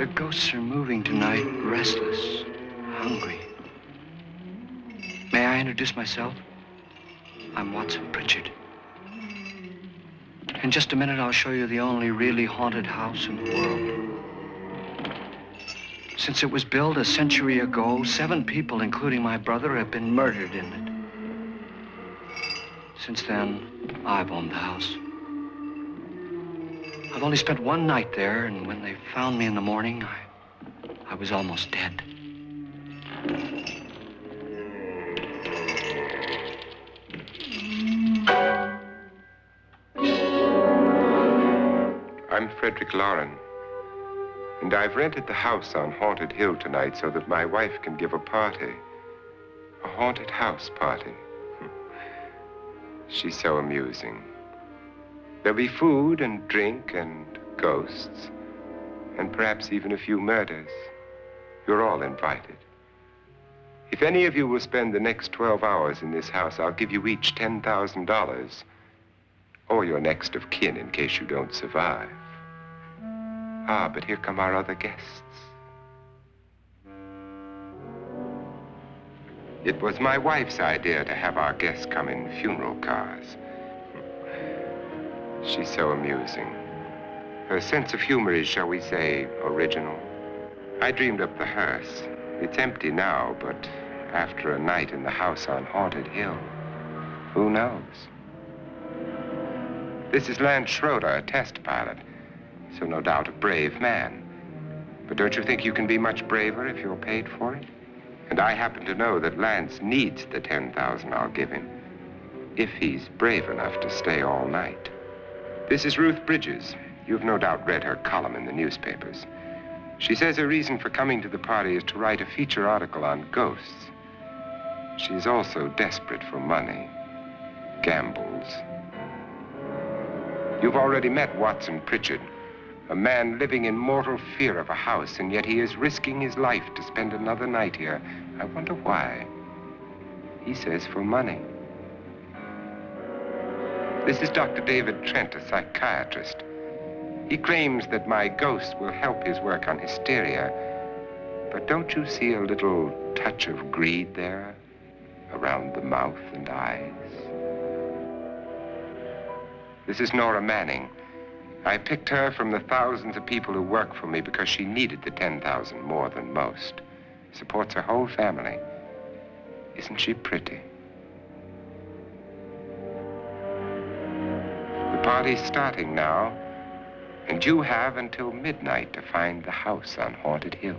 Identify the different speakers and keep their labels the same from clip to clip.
Speaker 1: The ghosts are moving tonight, restless, hungry. May I introduce myself? I'm Watson Pritchard. In just a minute, I'll show you the only really haunted house in the world. Since it was built a century ago, 7 people, including my brother, have been murdered in it. Since then, I've owned the house. I've only spent one night there, and when they found me in the morning, I was almost dead.
Speaker 2: I'm Frederick Loren, and I've rented the house on Haunted Hill tonight so that my wife can give a party. A haunted house party. She's so amusing. There'll be food and drink and ghosts, and perhaps even a few murders. You're all invited. If any of you will spend the next 12 hours in this house, I'll give you each $10,000, or your next of kin in case you don't survive. Ah, but here come our other guests. It was my wife's idea to have our guests come in funeral cars. She's so amusing. Her sense of humor is, shall we say, original. I dreamed up the hearse. It's empty now, but after a night in the house on Haunted Hill, who knows? This is Lance Schroeder, a test pilot, so no doubt a brave man. But don't you think you can be much braver if you're paid for it? And I happen to know that Lance needs the $10,000 I'll give him, if he's brave enough to stay all night. This is Ruth Bridges. You've no doubt read her column in the newspapers. She says her reason for coming to the party is to write a feature article on ghosts. She's also desperate for money, gambles. You've already met Watson Pritchard, a man living in mortal fear of a house, and yet he is risking his life to spend another night here. I wonder why. He says for money. This is Dr. David Trent, a psychiatrist. He claims that my ghost will help his work on hysteria. But don't you see a little touch of greed there around the mouth and eyes? This is Nora Manning. I picked her from the thousands of people who work for me because she needed the $10,000 more than most. Supports her whole family. Isn't she pretty? The party's starting now, and you have until midnight to find the house on Haunted Hill.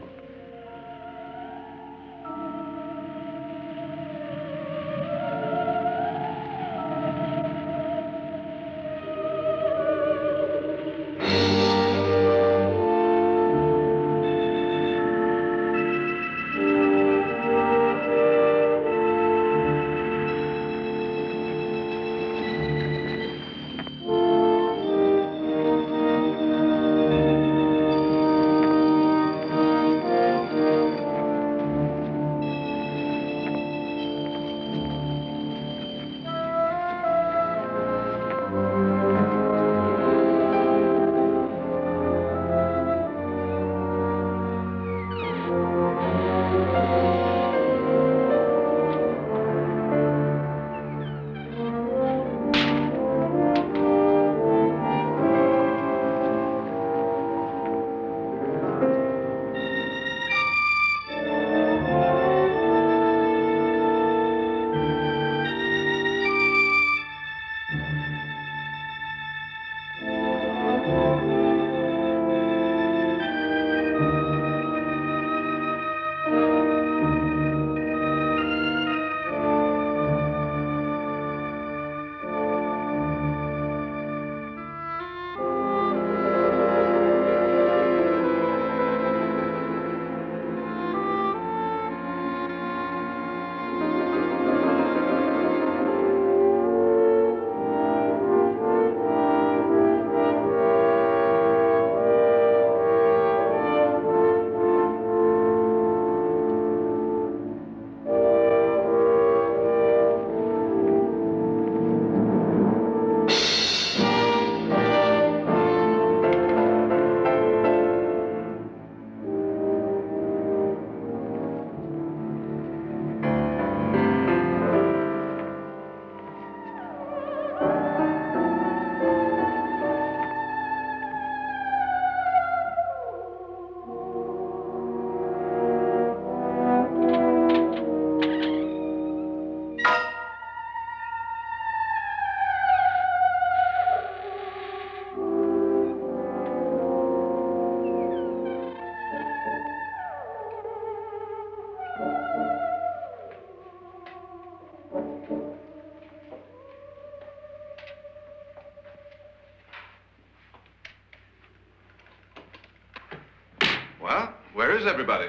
Speaker 3: Well, where is everybody?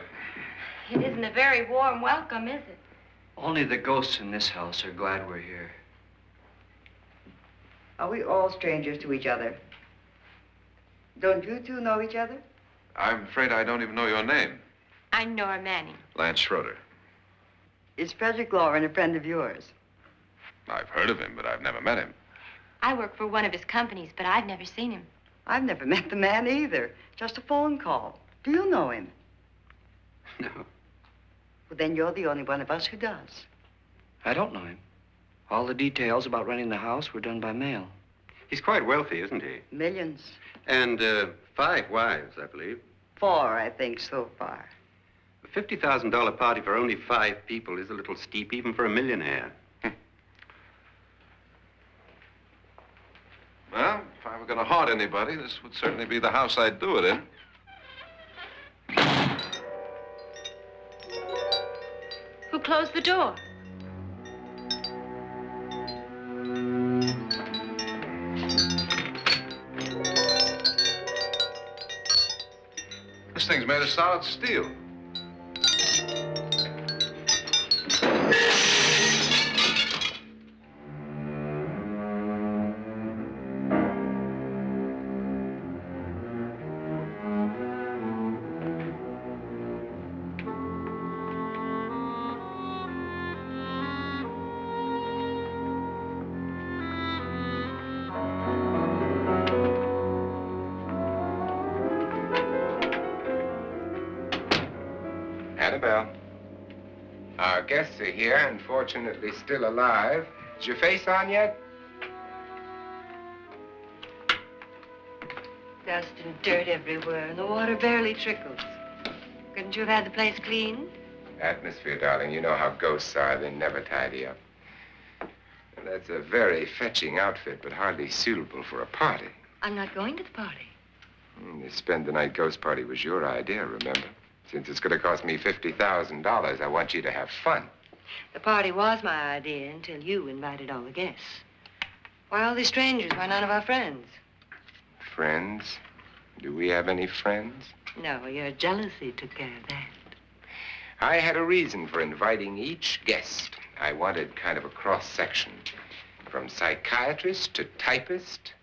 Speaker 4: It isn't a very warm welcome, is it?
Speaker 1: Only the ghosts in this house are glad we're here.
Speaker 5: Are we all strangers to each other? Don't you two know each other?
Speaker 3: I'm afraid I don't even know your name.
Speaker 4: I'm Nora Manning.
Speaker 3: Lance Schroeder.
Speaker 5: Is Frederick Loren a friend of yours?
Speaker 3: I've heard of him, but I've never met him.
Speaker 4: I work for one of his companies, but I've never seen him.
Speaker 5: I've never met the man either. Just a phone call. Do you know him?
Speaker 1: No,
Speaker 5: Well, then you're the only one of us who does.
Speaker 1: I don't know him. All the details about renting the house were done by mail.
Speaker 6: He's quite wealthy, isn't he?
Speaker 5: Millions.
Speaker 6: And 5 wives, I believe.
Speaker 5: 4, I think, so far.
Speaker 6: A $50,000 party for only 5 people is a little steep, even for a millionaire.
Speaker 3: Well, if I were going to haunt anybody, this would certainly be the house I'd do it in.
Speaker 4: Who closed the door?
Speaker 3: This thing's made of solid steel.
Speaker 2: Annabelle, our guests are here, unfortunately still alive. Is your face on yet?
Speaker 5: Dust and dirt everywhere, and the water barely trickles. Couldn't you have had the place cleaned?
Speaker 2: Atmosphere, darling. You know how ghosts are. They never tidy up. And that's a very fetching outfit, but hardly suitable for a party.
Speaker 5: I'm not going to the party.
Speaker 2: The spend-the-night ghost party was your idea, remember? Since it's going to cost me $50,000, I want you to have fun.
Speaker 5: The party was my idea until you invited all the guests. Why all these strangers? Why none of our friends?
Speaker 2: Friends? Do we have any friends?
Speaker 5: No, your jealousy took care of that.
Speaker 2: I had a reason for inviting each guest. I wanted kind of a cross-section. From psychiatrist to typist,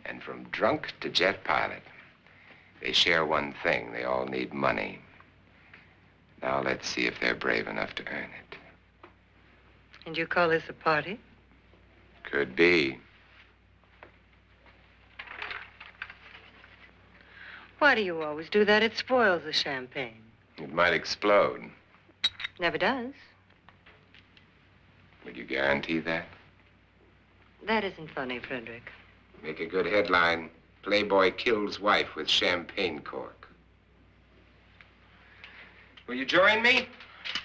Speaker 2: and from drunk to jet pilot. They share one thing. They all need money. Now let's see if they're brave enough to earn it.
Speaker 5: And you call this a party?
Speaker 2: Could be.
Speaker 5: Why do you always do that? It spoils the champagne.
Speaker 2: It might explode.
Speaker 5: Never does.
Speaker 2: Would you guarantee that?
Speaker 5: That isn't funny, Frederick.
Speaker 2: Make a good headline. Playboy kills wife with champagne cork. Will you join me?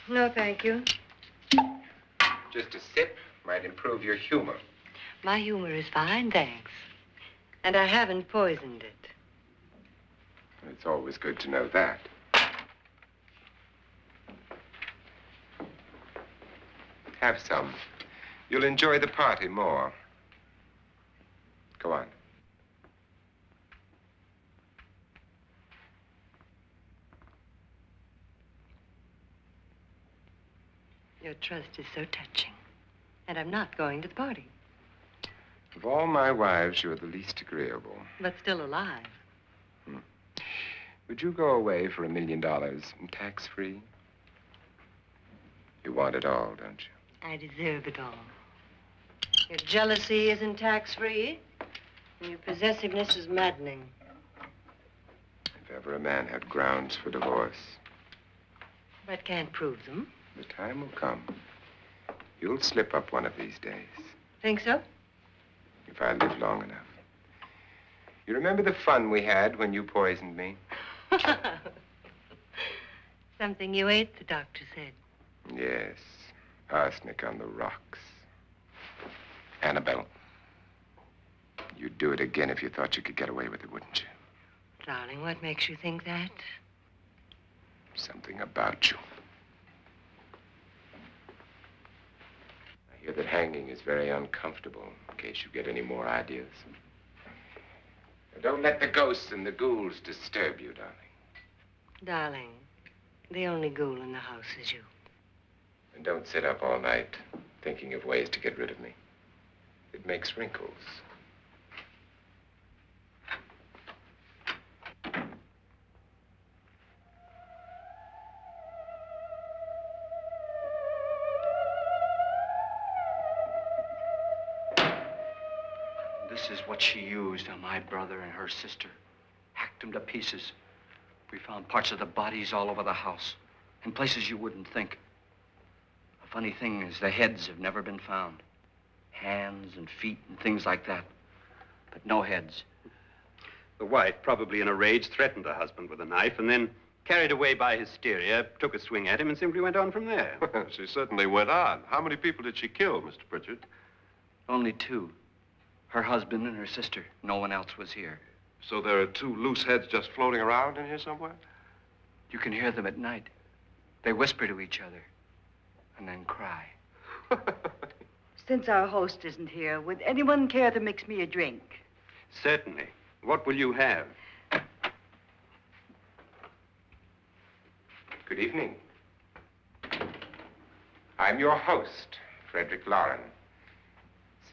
Speaker 5: No, thank you.
Speaker 2: Just a sip might improve your humor.
Speaker 5: My humor is fine, thanks. And I haven't poisoned it.
Speaker 2: It's always good to know that. Have some. You'll enjoy the party more. Go on.
Speaker 5: Your trust is so touching. And I'm not going to the party.
Speaker 2: Of all my wives, you're the least agreeable.
Speaker 5: But still alive.
Speaker 2: Would you go away for $1 million and tax-free? You want it all, don't you?
Speaker 5: I deserve it all. Your jealousy isn't tax-free. And your possessiveness is maddening.
Speaker 2: If ever a man had grounds for divorce,
Speaker 5: But can't prove them.
Speaker 2: the time will come. You'll slip up one of these days.
Speaker 5: Think so?
Speaker 2: If I live long enough. You remember the fun we had when you poisoned me?
Speaker 5: Something you ate, the doctor said.
Speaker 2: Yes. Arsenic on the rocks. Annabelle, you'd do it again if you thought you could get away with it, wouldn't you?
Speaker 5: Darling, what makes you think that?
Speaker 2: Something about you. I hear that hanging is very uncomfortable, in case you get any more ideas. Now, don't let the ghosts and the ghouls disturb you, darling.
Speaker 5: Darling, the only ghoul in the house is you.
Speaker 2: And don't sit up all night thinking of ways to get rid of me. It makes wrinkles.
Speaker 1: This is what she used on my brother and her sister. Hacked them to pieces. We found parts of the bodies all over the house, in places you wouldn't think. The funny thing is the heads have never been found. Hands and feet and things like that, but no heads.
Speaker 6: The wife, probably in a rage, threatened her husband with a knife and then, carried away by hysteria, took a swing at him and simply went on from there.
Speaker 3: She certainly went on. How many people did she kill, Mr. Pritchard?
Speaker 1: Only two. Her husband and her sister. No one else was here.
Speaker 3: So there are two loose heads just floating around in here somewhere?
Speaker 1: You can hear them at night. They whisper to each other and then cry.
Speaker 7: Since our host isn't here, would anyone care to mix me a drink?
Speaker 6: Certainly. What will you have?
Speaker 2: Good evening. I'm your host, Frederick Loren.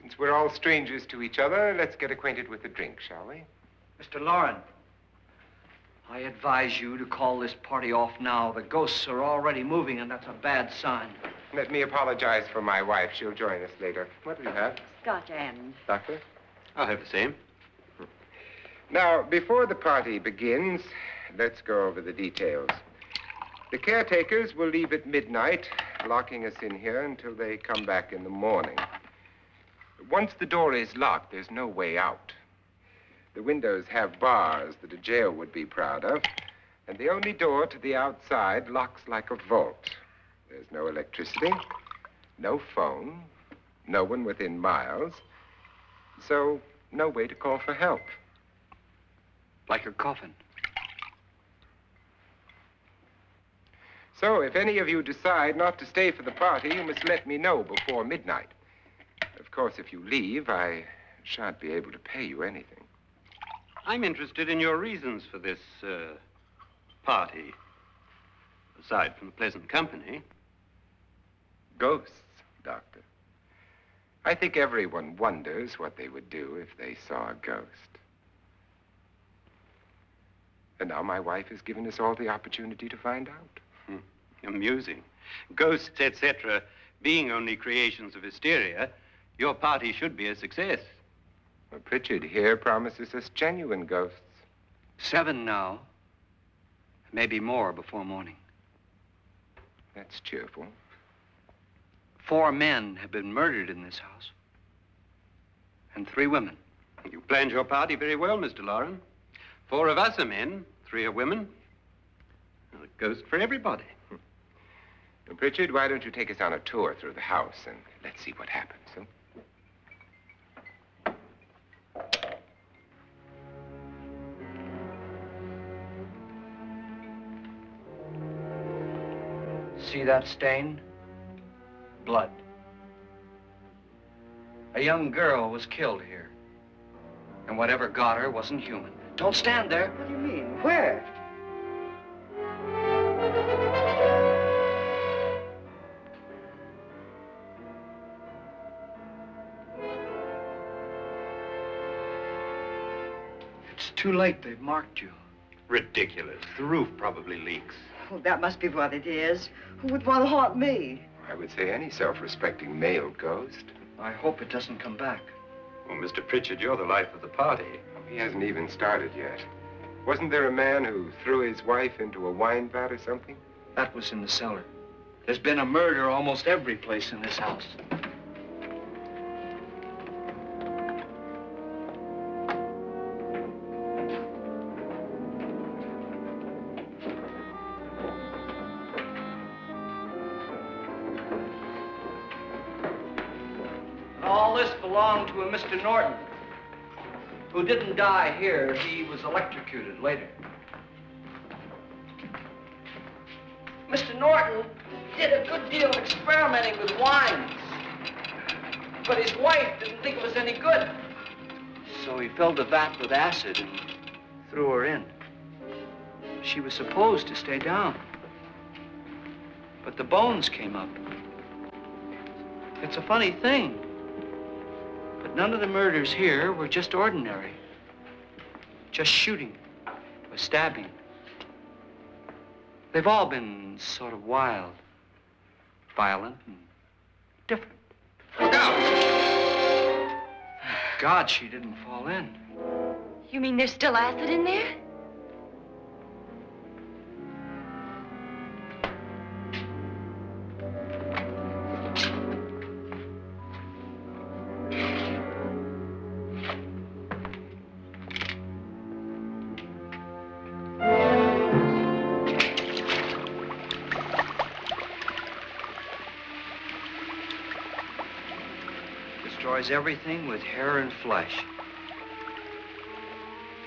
Speaker 2: Since we're all strangers to each other, let's get acquainted with a drink, shall we?
Speaker 1: Mr. Loren, I advise you to call this party off now. The ghosts are already moving, and that's a bad sign.
Speaker 2: Let me apologize for my wife. She'll join us later. What do you have?
Speaker 7: Scotch and.
Speaker 2: Doctor?
Speaker 6: I'll have the same.
Speaker 2: Now, before the party begins, let's go over the details. The caretakers will leave at midnight, locking us in here until they come back in the morning. Once the door is locked, there's no way out. The windows have bars that a jail would be proud of, and the only door to the outside locks like a vault. There's no electricity, no phone, no one within miles, so no way to call for help.
Speaker 1: Like a coffin.
Speaker 2: So if any of you decide not to stay for the party, you must let me know before midnight. Of course, if you leave, I shan't be able to pay you anything.
Speaker 6: I'm interested in your reasons for this, party. Aside from the pleasant company.
Speaker 2: Ghosts, Doctor. I think everyone wonders what they would do if they saw a ghost. And now my wife has given us all the opportunity to find out.
Speaker 6: Amusing. Ghosts, etc., being only creations of hysteria, your party should be a success.
Speaker 2: Well, Pritchard here promises us genuine ghosts.
Speaker 1: 7 now. Maybe more before morning.
Speaker 2: That's cheerful.
Speaker 1: 4 men have been murdered in this house. And 3 women.
Speaker 6: You planned your party very well, Mr. Loren. 4 of us are men, 3 are women. A ghost for everybody.
Speaker 2: Well, Pritchard, why don't you take us on a tour through the house and let's see what happens, huh?
Speaker 1: See that stain? Blood. A young girl was killed here. And whatever got her wasn't human. Don't stand there.
Speaker 7: What do you mean? Where?
Speaker 1: It's too late. They've marked you.
Speaker 6: Ridiculous. The roof probably leaks.
Speaker 7: Oh, that must be what it is. Who would want to haunt me?
Speaker 2: I would say any self-respecting male ghost.
Speaker 1: I hope it doesn't come back.
Speaker 6: Well, Mr. Pritchard, you're the life of the party.
Speaker 2: He hasn't even started yet. Wasn't there a man who threw his wife into a wine vat or something?
Speaker 1: That was in the cellar. There's been a murder almost every place in this house. All this belonged to a Mr. Norton, who didn't die here. He was electrocuted later. Mr. Norton did a good deal of experimenting with wines, but his wife didn't think it was any good. So he filled the vat with acid and threw her in. She was supposed to stay down. But the bones came up. It's a funny thing. But none of the murders here were just ordinary. Just shooting or stabbing. They've all been sort of wild, violent, and different.
Speaker 3: Look out!
Speaker 1: God, she didn't fall in.
Speaker 4: You mean there's still acid in there?
Speaker 1: Destroys everything with hair and flesh.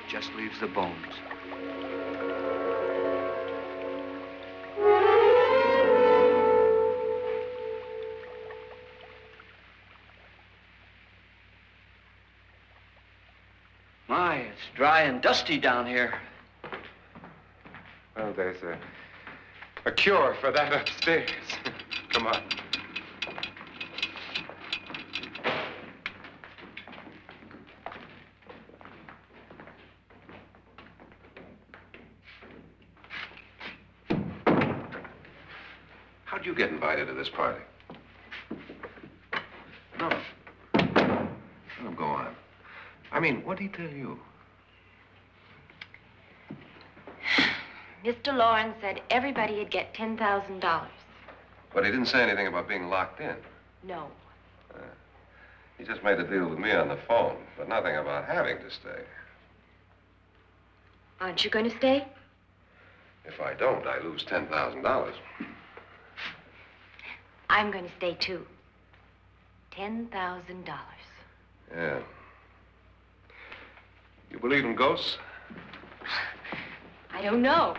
Speaker 1: Just leaves the bones. My, it's dry and dusty down here.
Speaker 2: Well, there's a cure for that upstairs. Come on.
Speaker 3: How'd you get invited to this party? No. No, go on. I mean, what'd he tell you?
Speaker 4: Mr. Lorens said everybody'd get $10,000.
Speaker 3: But he didn't say anything about being locked in.
Speaker 4: No.
Speaker 3: He just made a deal with me on the phone, but nothing about having to stay.
Speaker 4: Aren't you going to stay?
Speaker 3: If I don't, I lose $10,000.
Speaker 4: I'm going to stay, too. $10,000.
Speaker 3: Yeah. You believe in ghosts?
Speaker 4: I don't know.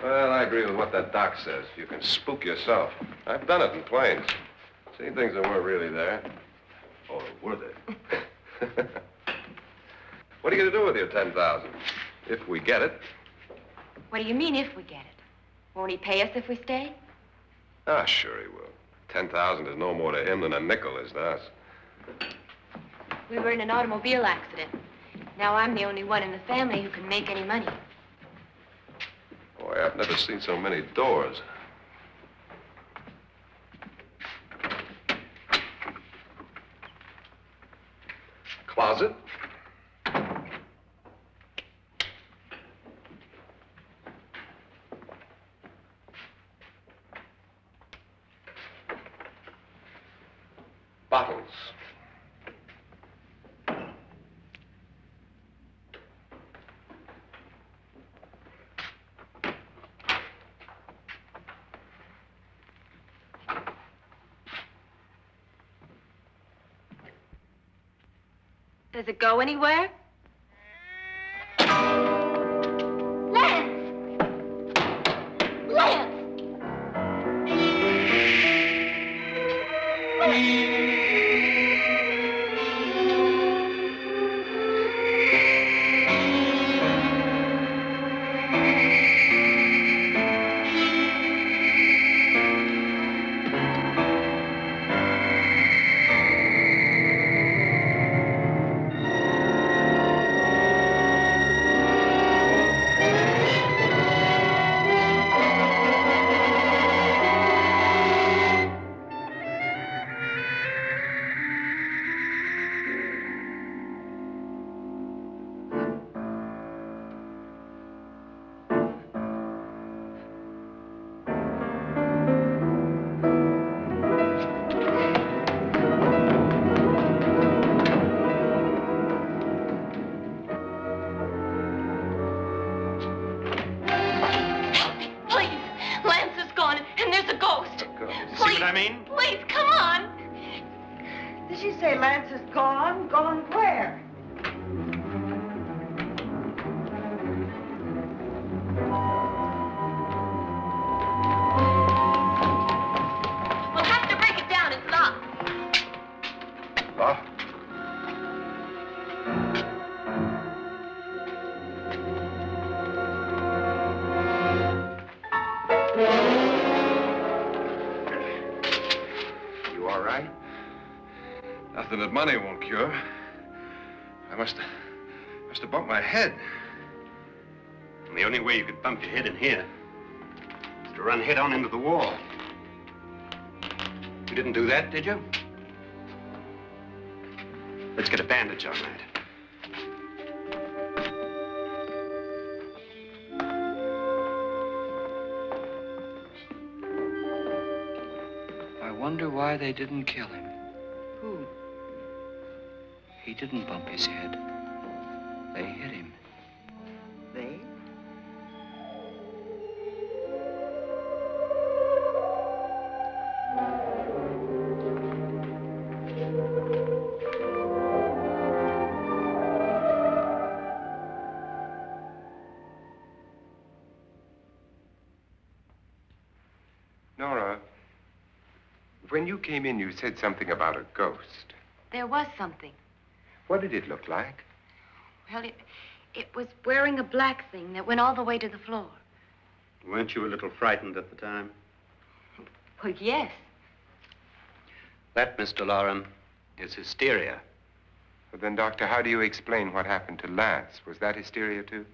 Speaker 3: Well, I agree with what that doc says. You can spook yourself. I've done it in planes. Seen things that weren't really there. Or were they? What are you going to do with your $10,000? If we get it.
Speaker 4: What do you mean, if we get it? Won't he pay us if we stay?
Speaker 3: Ah, sure he will. 10,000 is no more to him than a nickel is to us.
Speaker 4: We were in an automobile accident. Now I'm the only one in the family who can make any money.
Speaker 3: Boy, I've never seen so many doors. Closet. Bottles.
Speaker 4: Does it go anywhere? Lance! Lance!
Speaker 7: Did she say Lance is gone? Gone where?
Speaker 4: We'll have to break it down. It's locked.
Speaker 3: Locked? Nothing that money won't cure. I must have bumped my head.
Speaker 6: And the only way you could bump your head in here is to run head on into the wall. You didn't do that, did you? Let's get a bandage on that.
Speaker 1: I wonder why they didn't kill him.
Speaker 7: Who?
Speaker 1: He didn't bump his head. They hit him.
Speaker 7: They?
Speaker 2: Nora, when you came in, you said something about a ghost.
Speaker 4: There was something.
Speaker 2: What did it look like?
Speaker 4: Well, it was wearing a black thing that went all the way to the floor.
Speaker 6: Weren't you a little frightened at the time?
Speaker 4: Well, yes.
Speaker 6: That, Mr. Loren, is hysteria.
Speaker 2: Well, then, Doctor, how do you explain what happened to Lance? Was that hysteria, too?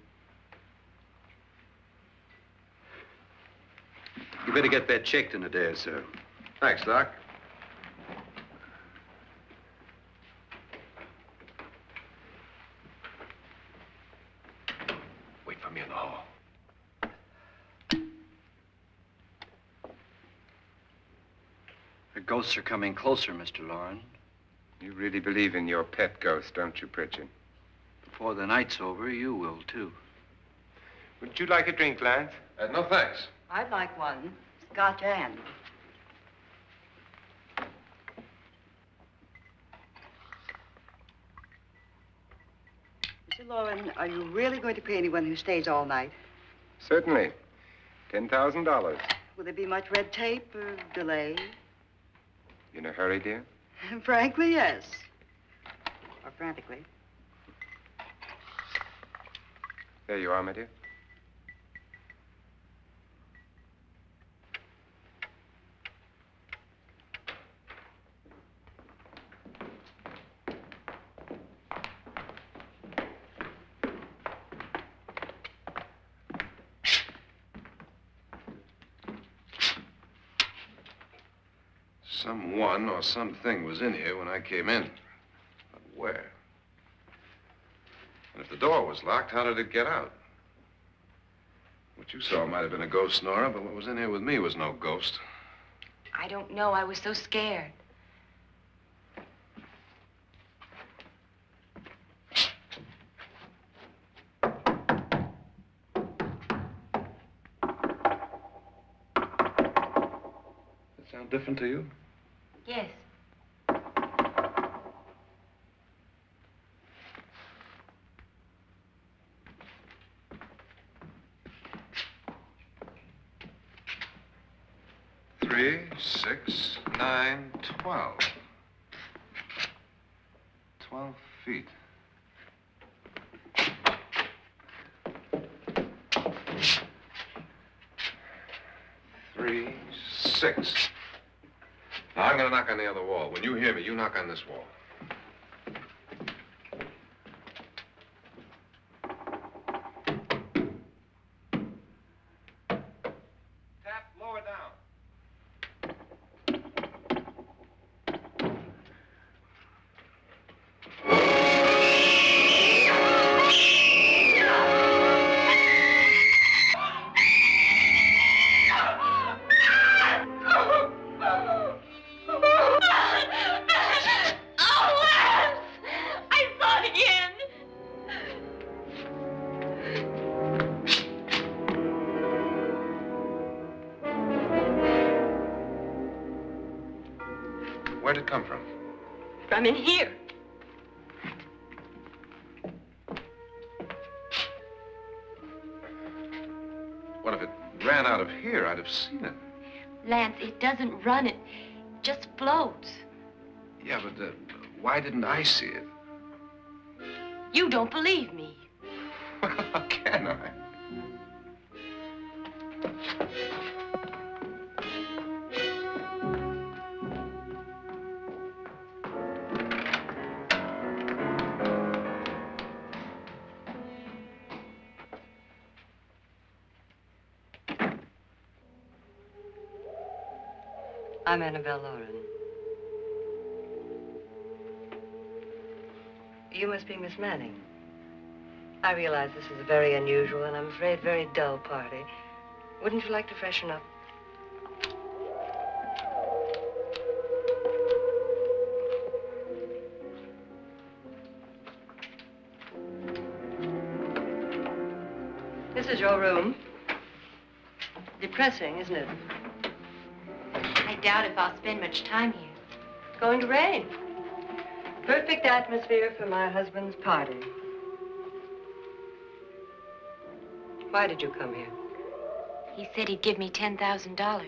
Speaker 6: You better get that checked in a day or so.
Speaker 3: Thanks, Doc. Wait for me in the hall.
Speaker 1: The ghosts are coming closer, Mr. Loren.
Speaker 2: You really believe in your pet ghost, don't you, Pritchard?
Speaker 1: Before the night's over, you will, too.
Speaker 2: Would you like a drink, Lance?
Speaker 3: No, thanks.
Speaker 7: I'd like one. Scotch and. Mr. Loren, are you really going to pay anyone who stays all night?
Speaker 2: Certainly. $10,000.
Speaker 7: Will there be much red tape or delay?
Speaker 2: In a hurry, dear?
Speaker 7: Frankly, yes. Or frantically.
Speaker 2: There you are, my dear.
Speaker 3: Someone or something was in here when I came in. But where? And if the door was locked, how did it get out? What you saw might have been a ghost, Nora, but what was in here with me was no ghost.
Speaker 4: I don't know. I was so scared.
Speaker 3: Does it sound different to you?
Speaker 4: Yes.
Speaker 3: Three, 6, 9, 12. 12 feet. Three, 6. Now, I'm going to knock on the other wall. When you hear me, you knock on this wall. Tap lower down. Where'd it come from?
Speaker 4: From in here.
Speaker 3: What if it ran out of here? I'd have seen it.
Speaker 4: Lance, it doesn't run. It just floats.
Speaker 3: Yeah, but why didn't I see it?
Speaker 4: You don't believe me.
Speaker 3: Well, how can I?
Speaker 5: I'm Annabelle Loren. You must be Miss Manning. I realize this is a very unusual and I'm afraid very dull party. Wouldn't you like to freshen up? This is your room. Depressing, isn't it?
Speaker 4: I doubt if I'll spend much time here.
Speaker 5: It's going to rain. Perfect atmosphere for my husband's party. Why did you come here?
Speaker 4: He said he'd give me $10,000.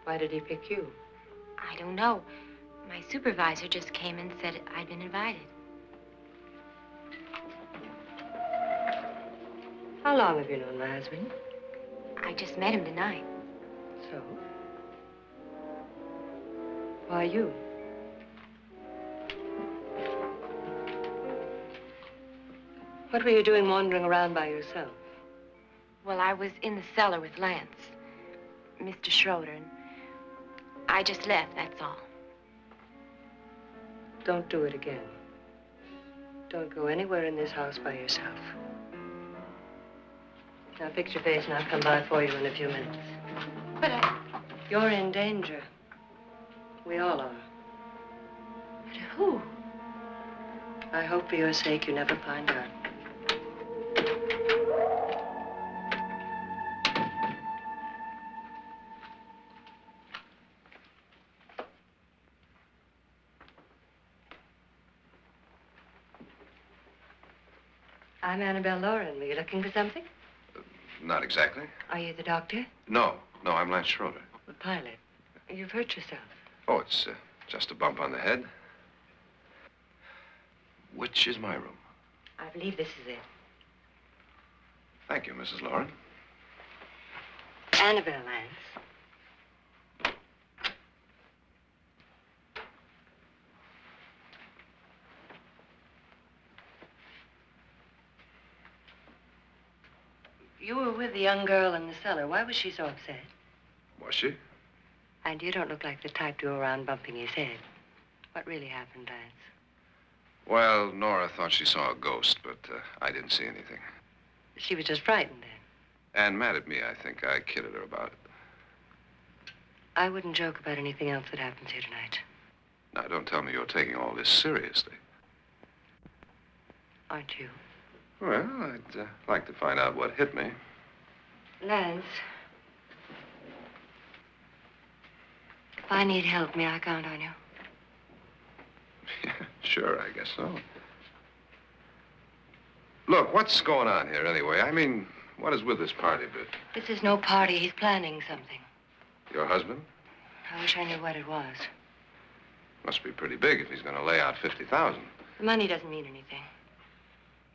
Speaker 5: Why did he pick you?
Speaker 4: I don't know. My supervisor just came and said I'd been invited.
Speaker 5: How long have you known my husband?
Speaker 4: I just met him tonight.
Speaker 5: So? Why you? What were you doing wandering around by yourself?
Speaker 4: Well, I was in the cellar with Lance, Mr. Schroeder, and I just left, that's all.
Speaker 5: Don't do it again. Don't go anywhere in this house by yourself. Now fix your face and I'll come by for you in a few minutes.
Speaker 4: But
Speaker 5: You're in danger. We all are.
Speaker 4: But who?
Speaker 5: I hope for your sake you never find out. I'm Annabelle Loren. Were you looking for something?
Speaker 3: Not exactly.
Speaker 5: Are you the doctor?
Speaker 3: No, I'm Lance Schroeder.
Speaker 5: The pilot. You've hurt yourself.
Speaker 3: Oh, it's just a bump on the head. Which is my room?
Speaker 5: I believe this is it.
Speaker 3: Thank you, Mrs. Loren.
Speaker 5: Annabelle, Lance. You were with the young girl in the cellar. Why was she so upset?
Speaker 3: Was she?
Speaker 5: And you don't look like the type to go around bumping his head. What really happened, Lance?
Speaker 3: Well, Nora thought she saw a ghost, but I didn't see anything.
Speaker 5: She was just frightened then.
Speaker 3: And mad at me, I think. I kidded her about it.
Speaker 5: I wouldn't joke about anything else that happens here tonight.
Speaker 3: Now, don't tell me you're taking all this seriously.
Speaker 5: Aren't you?
Speaker 3: Well, I'd like to find out what hit me.
Speaker 5: Lance. If I need help, may I count on you?
Speaker 3: Yeah, sure, I guess so. Look, what's going on here anyway? I mean, what is with this party bit?
Speaker 5: This is no party. He's planning something.
Speaker 3: Your husband?
Speaker 5: I wish I knew what it was.
Speaker 3: Must be pretty big if he's going to lay out 50,000.
Speaker 5: The money doesn't mean anything.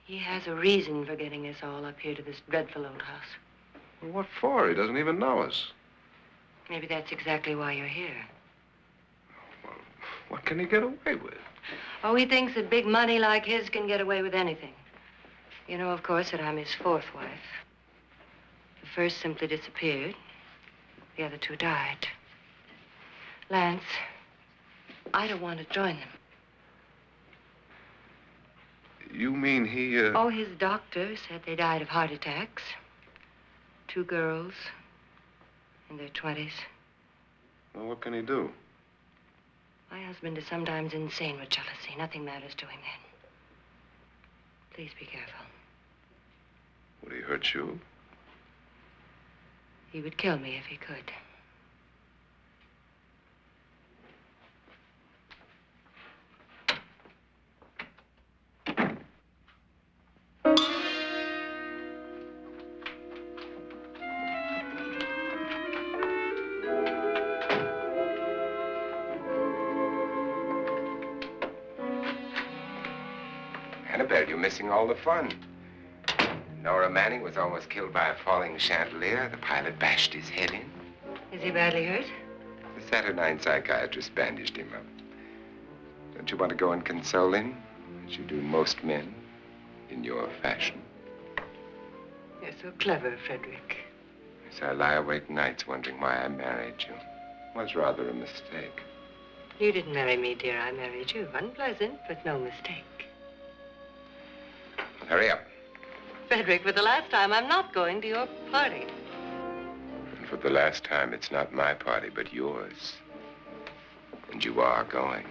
Speaker 5: He has a reason for getting us all up here to this dreadful old house.
Speaker 3: Well, what for? He doesn't even know us.
Speaker 5: Maybe that's exactly why you're here.
Speaker 3: Well, what can he get away with?
Speaker 5: Oh, he thinks that big money like his can get away with anything. You know, of course, that I'm his fourth wife. The first simply disappeared. The other two died. Lance, I don't want to join them.
Speaker 3: You mean he,
Speaker 5: Oh, his doctor said they died of heart attacks. 2 girls in their 20s.
Speaker 3: Well, what can he do?
Speaker 5: My husband is sometimes insane with jealousy. Nothing matters to him then. Please be careful.
Speaker 3: Would he hurt you?
Speaker 5: He would kill me if he could.
Speaker 2: Annabelle, you're missing all the fun. Nora Manning was almost killed by a falling chandelier. The pilot bashed his head in.
Speaker 5: Is he badly hurt?
Speaker 2: The saturnine psychiatrist bandaged him up. Don't you want to go and console him, as you do most men, in your fashion?
Speaker 5: You're so clever, Frederick.
Speaker 2: So I lie awake nights wondering why I married you. was rather a mistake.
Speaker 5: You didn't marry me, dear. I married you. Unpleasant, but no mistake.
Speaker 2: Hurry up.
Speaker 5: Frederick, for the last time, I'm not going to your party.
Speaker 2: And for the last time, it's not my party, but yours. And you are going.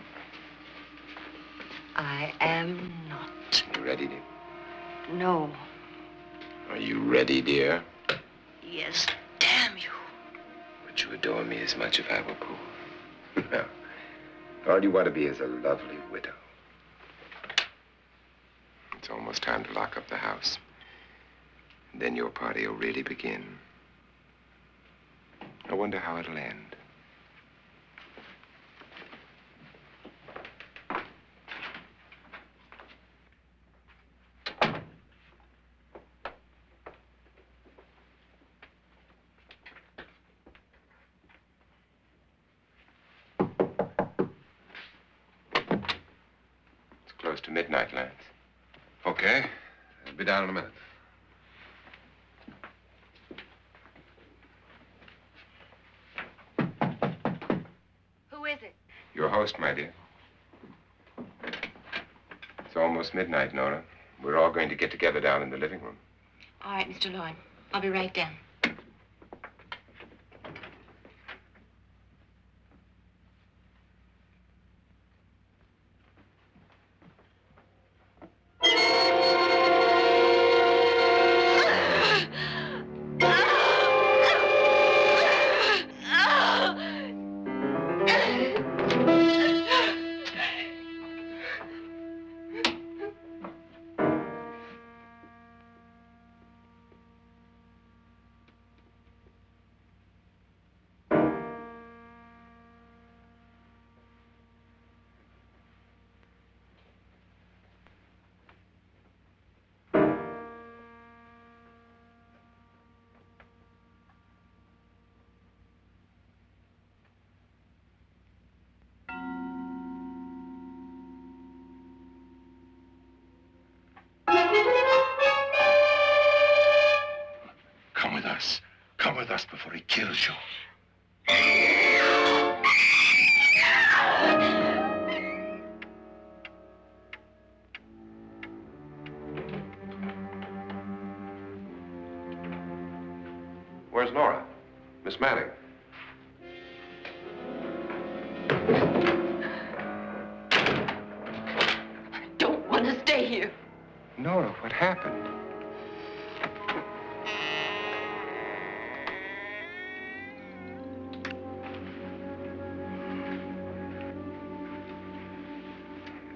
Speaker 5: I am not.
Speaker 2: You ready, dear?
Speaker 5: No.
Speaker 2: Are you ready, dear?
Speaker 5: Yes, damn you.
Speaker 2: Would you adore me as much if I were poor? No. All you want to be is a lovely widow. It's almost time to lock up the house. And then your party will really begin. I wonder how it'll end. Close to midnight, Lance.
Speaker 3: Okay. I'll be down in a minute.
Speaker 4: Who is it?
Speaker 2: Your host, my dear. It's almost midnight, Nora. We're all going to get together down in the living room.
Speaker 4: All right, Mr. Loren. I'll be right down.
Speaker 3: Come with us before he kills you. Where's Nora? Miss Manning.
Speaker 4: I don't want to stay here.
Speaker 2: Nora, what happened?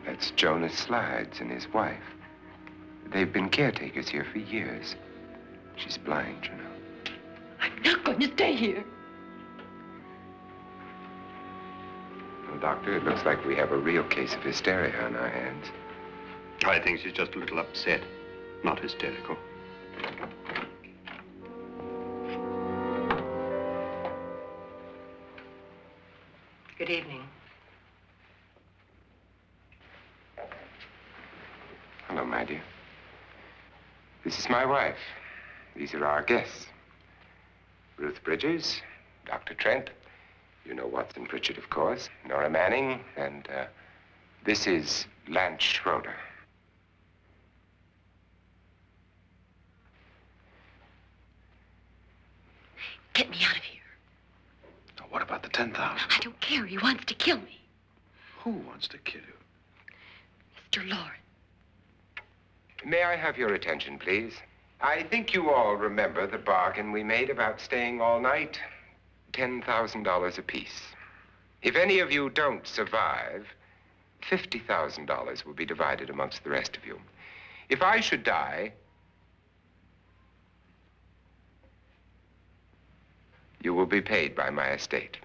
Speaker 2: That's Jonas Slides and his wife. They've been caretakers here for years. She's blind, you know.
Speaker 4: I'm not going to stay here.
Speaker 2: Well, Doctor, it looks like we have a real case of hysteria on our hands.
Speaker 6: I think she's just a little upset, not hysterical.
Speaker 5: Good evening.
Speaker 2: Hello, my dear. This is my wife. These are our guests. Ruth Bridges, Dr. Trent. You know Watson Pritchard, of course. Nora Manning, and this is Lance Schroeder.
Speaker 4: Get me out of here.
Speaker 3: Now, what about the 10,000?
Speaker 4: I don't care. He wants to kill me.
Speaker 3: Who wants to kill you?
Speaker 4: Mr. Loren.
Speaker 2: May I have your attention, please? I think you all remember the bargain we made about staying all night. $10,000 apiece. If any of you don't survive, $50,000 will be divided amongst the rest of you. If I should die, you will be paid by my estate.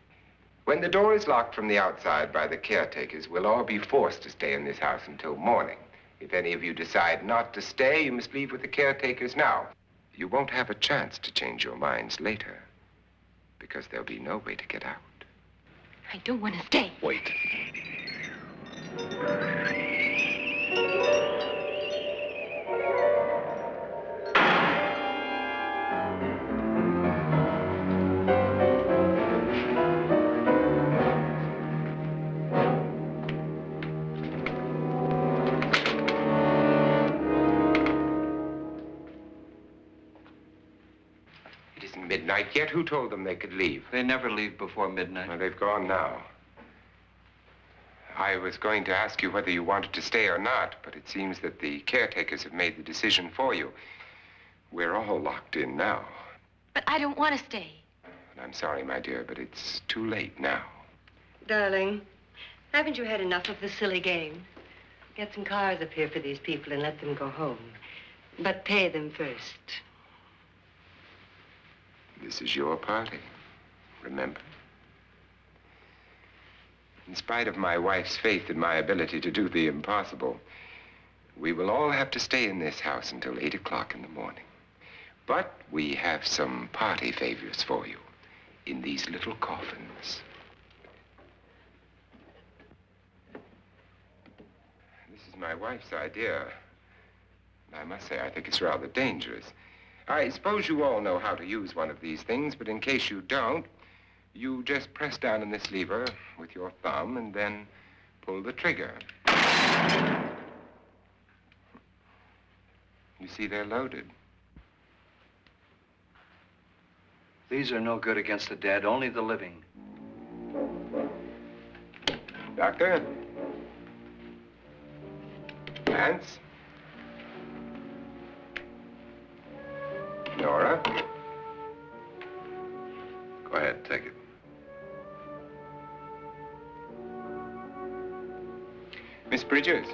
Speaker 2: When the door is locked from the outside by the caretakers, we'll all be forced to stay in this house until morning. If any of you decide not to stay, you must leave with the caretakers now. You won't have a chance to change your minds later, because there'll be no way to get out.
Speaker 4: I don't want to stay.
Speaker 3: Wait.
Speaker 2: isn't midnight yet. Who told them they could leave?
Speaker 1: They never leave before midnight.
Speaker 2: Well, they've gone now. I was going to ask you whether you wanted to stay or not, but it seems that the caretakers have made the decision for you. We're all locked in now.
Speaker 4: But I don't want to stay.
Speaker 2: And I'm sorry, my dear, but it's too late now.
Speaker 5: Darling, haven't you had enough of the silly game? Get some cars up here for these people and let them go home. But pay them first.
Speaker 2: This is your party, remember? In spite of my wife's faith in my ability to do the impossible, we will all have to stay in this house until 8 o'clock in the morning. But we have some party favors for you in these little coffins. This is my wife's idea. And I must say, I think it's rather dangerous. I suppose you all know how to use one of these things, but in case you don't, you just press down on this lever with your thumb and then pull the trigger. You see, they're loaded.
Speaker 1: These are no good against the dead, only the living.
Speaker 2: Doctor? Lance? Nora?
Speaker 3: Go ahead, take it.
Speaker 2: Miss Bridges?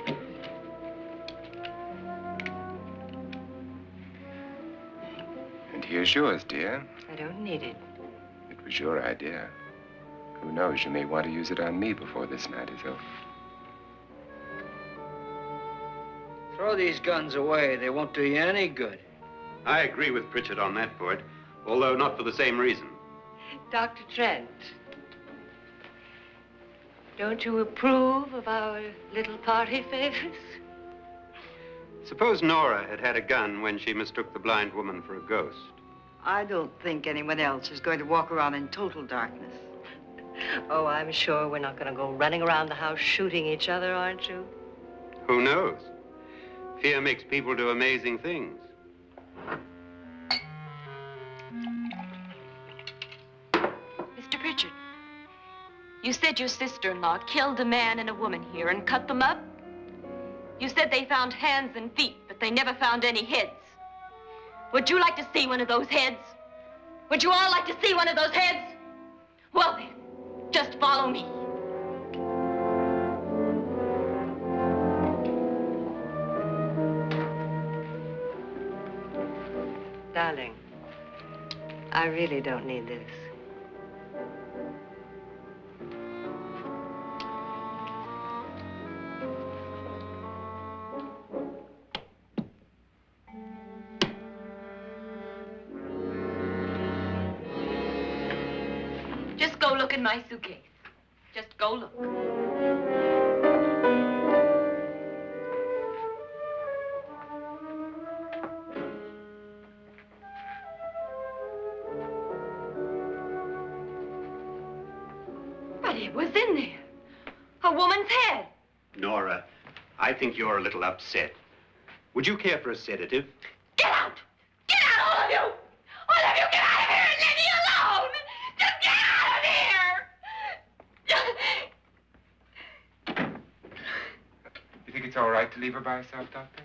Speaker 2: And here's yours, dear.
Speaker 5: I don't need it.
Speaker 2: It was your idea. Who knows, you may want to use it on me before this night is over.
Speaker 1: Throw these guns away. They won't do you any good.
Speaker 6: I agree with Pritchard on that point, although not for the same reason.
Speaker 5: Dr. Trent, don't you approve of our little party favors?
Speaker 6: Suppose Nora had had a gun when she mistook the blind woman for a ghost.
Speaker 7: I don't think anyone else is going to walk around in total darkness.
Speaker 5: Oh, I'm sure we're not going to go running around the house shooting each other, aren't you?
Speaker 6: Who knows? Fear makes people do amazing things.
Speaker 4: Mr. Pritchard, you said your sister-in-law killed a man and a woman here and cut them up? You said they found hands and feet, but they never found any heads. Would you like to see one of those heads? Would you all like to see one of those heads? Well then, just follow me.
Speaker 5: Darling, I really don't need this.
Speaker 4: Just go look in my suitcase. Just go look. But it was in there. A woman's head.
Speaker 6: Nora, I think you're a little upset. Would you care for a sedative?
Speaker 4: Get out! Get out, all of you! All of you, get out of here and leave me alone! Just get out of here!
Speaker 2: You think it's all right to leave her by herself, Doctor?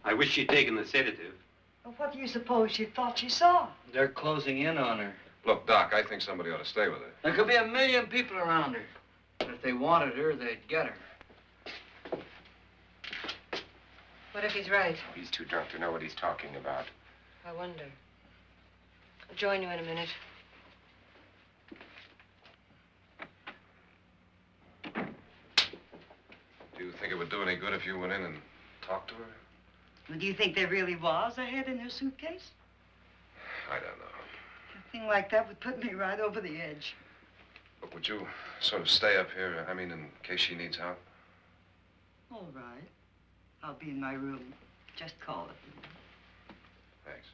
Speaker 6: I wish she'd taken the sedative.
Speaker 7: Well, what do you suppose she thought she saw?
Speaker 1: They're closing in on her.
Speaker 3: Look, Doc, I think somebody ought to stay with her.
Speaker 1: There could be 1 million people around her. But if they wanted her, they'd get her.
Speaker 5: What if he's right?
Speaker 2: He's too drunk to know what he's talking about.
Speaker 5: I wonder. I'll join you in a minute.
Speaker 3: Do you think it would do any good if you went in and talked to her?
Speaker 7: Well, do you think there really was a head in her suitcase?
Speaker 3: I don't know.
Speaker 7: A thing like that would put me right over the edge.
Speaker 3: But would you sort of stay up here, I mean, in case she needs help?
Speaker 7: All right. I'll be in my room. Just call it.
Speaker 3: Thanks.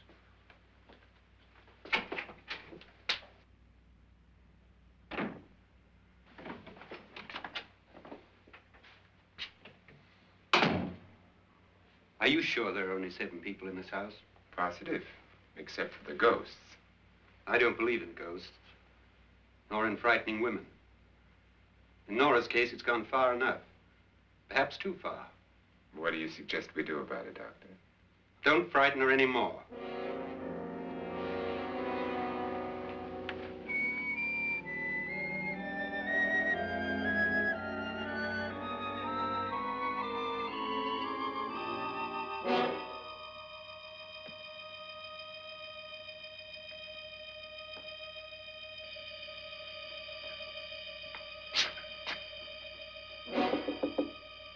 Speaker 6: Are you sure there are only 7 people in this house?
Speaker 2: Positive, except for the ghosts.
Speaker 6: I don't believe in ghosts, nor in frightening women. In Nora's case, it's gone far enough. Perhaps too far.
Speaker 2: What do you suggest we do about it, Doctor?
Speaker 6: Don't frighten her anymore.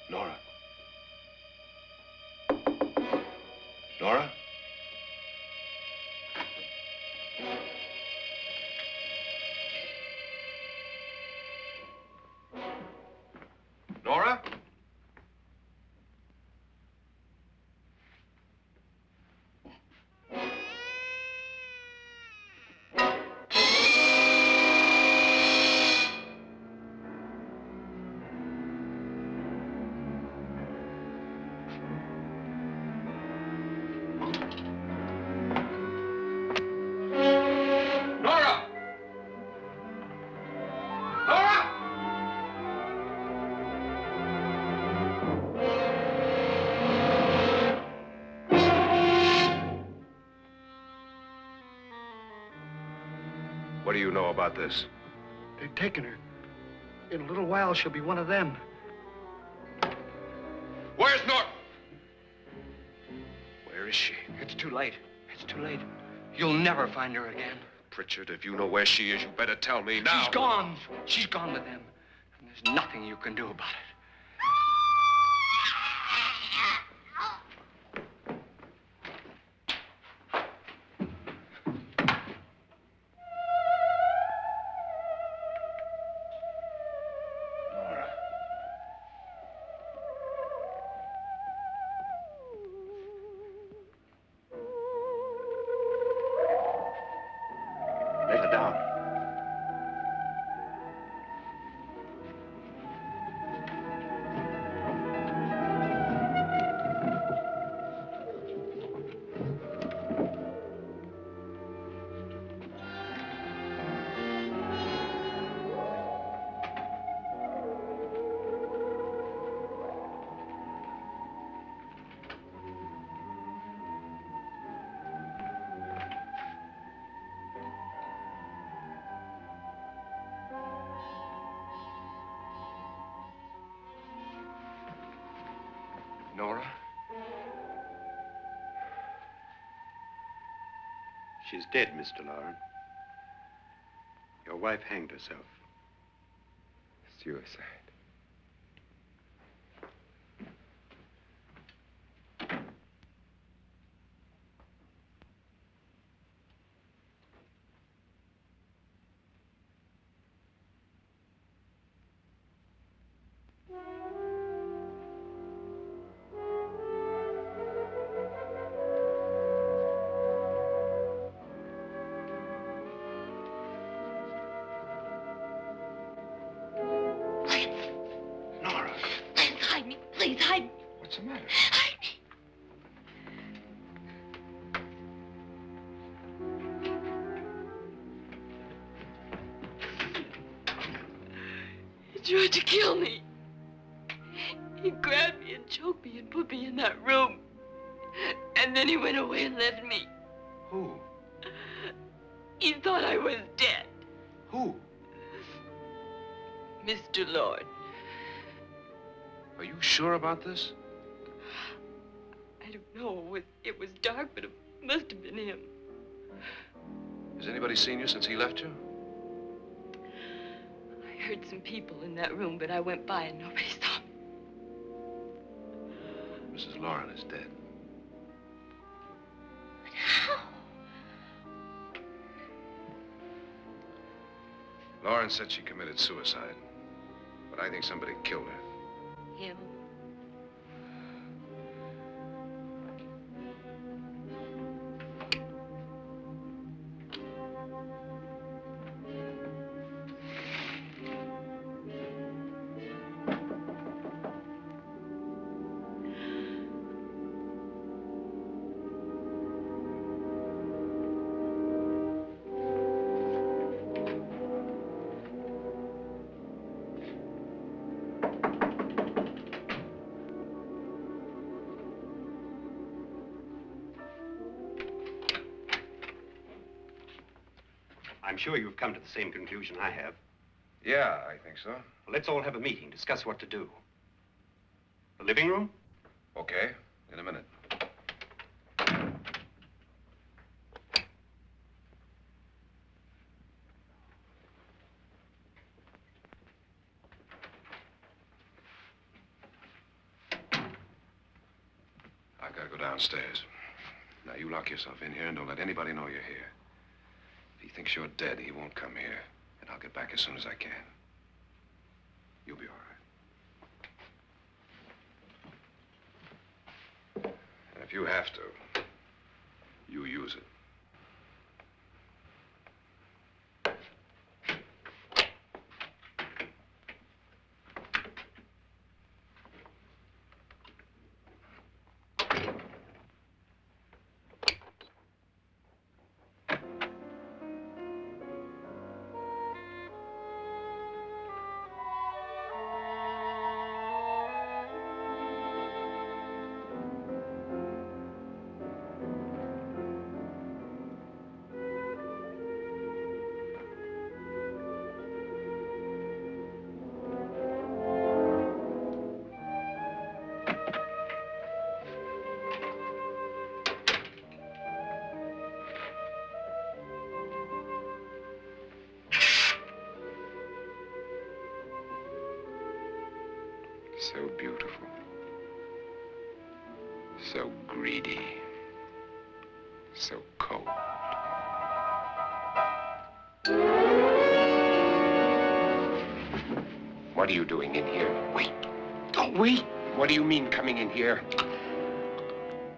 Speaker 3: Nora? Nora? Nora? Nora! Nora! What do you know about this?
Speaker 8: They've taken her. In a little while, she'll be one of them.
Speaker 3: Where's Nora? Where is she?
Speaker 1: It's too late. It's too late. You'll never find her again.
Speaker 3: Pritchard, if you know where she is, you better tell me now.
Speaker 1: She's gone. She's gone with them. And there's nothing you can do about it.
Speaker 3: Nora.
Speaker 6: Let her down.
Speaker 3: Nora?
Speaker 6: She's dead, Mr. Loren. Your wife hanged herself.
Speaker 2: Suicide.
Speaker 3: Nora,
Speaker 4: Please hide me. Please hide me.
Speaker 3: what's the matter?
Speaker 4: Hide me. He tried to kill me. He grabbed me and choked me and put me in that room. And then he went away and left me.
Speaker 3: Who?
Speaker 4: He thought I was dead.
Speaker 3: Who?
Speaker 4: Mr. Lord.
Speaker 3: Are you sure about this?
Speaker 4: I don't know. It was dark, but it must have been him.
Speaker 3: Has anybody seen you since he left you?
Speaker 4: I heard some people in that room, but I went by and nobody saw me.
Speaker 3: Mrs. Loren is dead.
Speaker 4: But how?
Speaker 3: Loren said she committed suicide, but I think somebody killed her.
Speaker 4: Him?
Speaker 6: I'm sure you've come to the same conclusion I have.
Speaker 3: Yeah, I think so.
Speaker 6: Well, let's all have a meeting, discuss what to do. The living room?
Speaker 3: Okay, in a minute. I've got to go downstairs. Now, you lock yourself in here and don't let anybody know you're here. If he thinks you're dead, he won't come here. And I'll get back as soon as I can. You'll be all right. And if you have to, you use it. So beautiful. So greedy. So cold. What are you doing in here?
Speaker 8: Wait. Don't wait.
Speaker 2: What do you mean coming in here?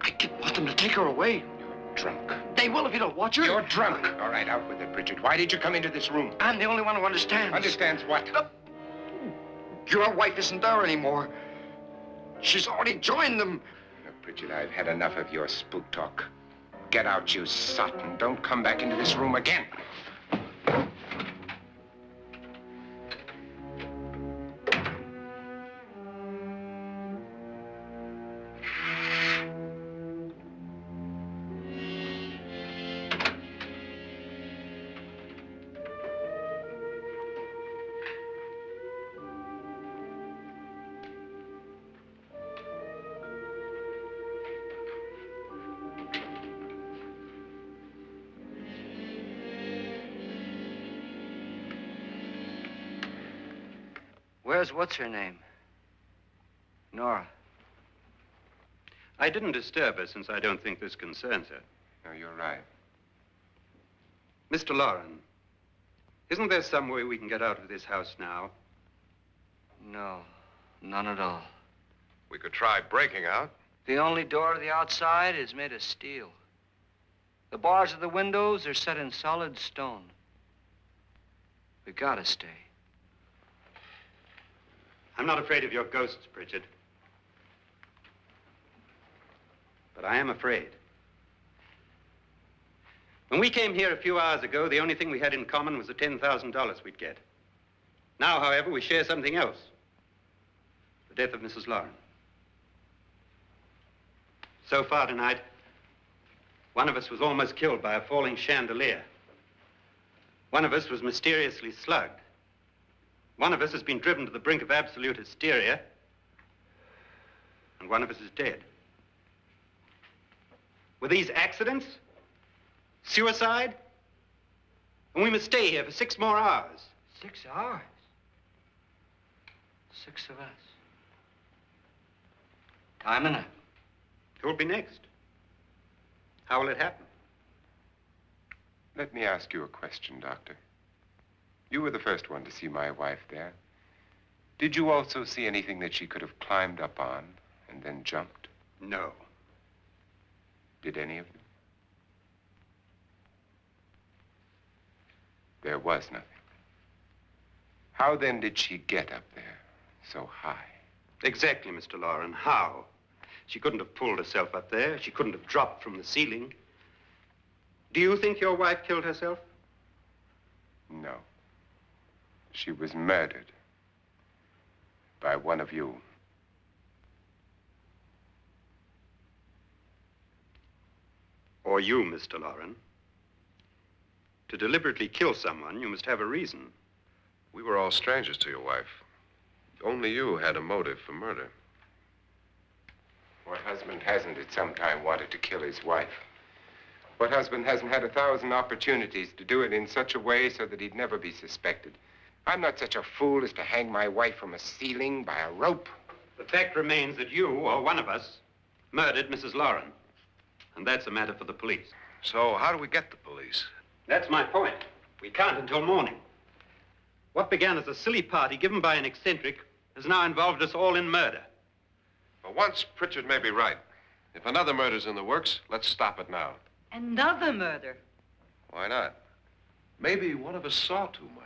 Speaker 8: I didn't want them to take her away.
Speaker 2: You're drunk.
Speaker 8: They will if you don't watch her.
Speaker 2: You're drunk. All right, out with it, Pritchard. Why did you come into this room?
Speaker 8: I'm the only one who understands.
Speaker 2: Understands what?
Speaker 8: Your wife isn't there anymore. She's already joined them.
Speaker 2: Look, Pritchard, I've had enough of your spook talk. Get out, you sot, and don't come back into this room again.
Speaker 1: Where's what's-her-name? Nora.
Speaker 6: I didn't disturb her since I don't think this concerns her.
Speaker 2: No, you're right.
Speaker 6: Mr. Loren, isn't there some way we can get out of this house now?
Speaker 1: No, none at all.
Speaker 3: We could try breaking out.
Speaker 1: The only door to the outside is made of steel. The bars of the windows are set in solid stone. We gotta stay.
Speaker 6: I'm not afraid of your ghosts, Pritchard. But I am afraid. When we came here a few hours ago, the only thing we had in common was the $10,000 we'd get. Now, however, we share something else. The death of Mrs. Loren. So far tonight, one of us was almost killed by a falling chandelier. One of us was mysteriously slugged. One of us has been driven to the brink of absolute hysteria, and one of us is dead. Were these accidents? Suicide? And we must stay here for 6 more hours.
Speaker 1: 6 hours? 6 of us. Time enough.
Speaker 6: Who'll be next? How will it happen?
Speaker 2: Let me ask you a question, Doctor. You were the first one to see my wife there. Did you also see anything that she could have climbed up on and then jumped?
Speaker 6: No.
Speaker 2: Did any of you? There was nothing. How then did she get up there so high?
Speaker 6: Exactly, Mr. Loren. How? She couldn't have pulled herself up there. She couldn't have dropped from the ceiling. Do you think your wife killed herself?
Speaker 2: No. She was murdered by one of you.
Speaker 6: Or you, Mr. Loren. To deliberately kill someone, you must have a reason.
Speaker 3: We were all strangers to your wife. Only you had a motive for murder.
Speaker 2: What husband hasn't at some time wanted to kill his wife? What husband hasn't had 1,000 opportunities to do it in such a way so that he'd never be suspected? I'm not such a fool as to hang my wife from a ceiling by a rope.
Speaker 6: The fact remains that you, or one of us, murdered Mrs. Loren. And that's a matter for the police.
Speaker 3: So how do we get the police?
Speaker 6: That's my point. We can't until morning. What began as a silly party given by an eccentric has now involved us all in murder.
Speaker 3: For once, Pritchard may be right. If another murder's in the works, let's stop it now.
Speaker 7: Another murder?
Speaker 3: Why not? Maybe one of us saw too much.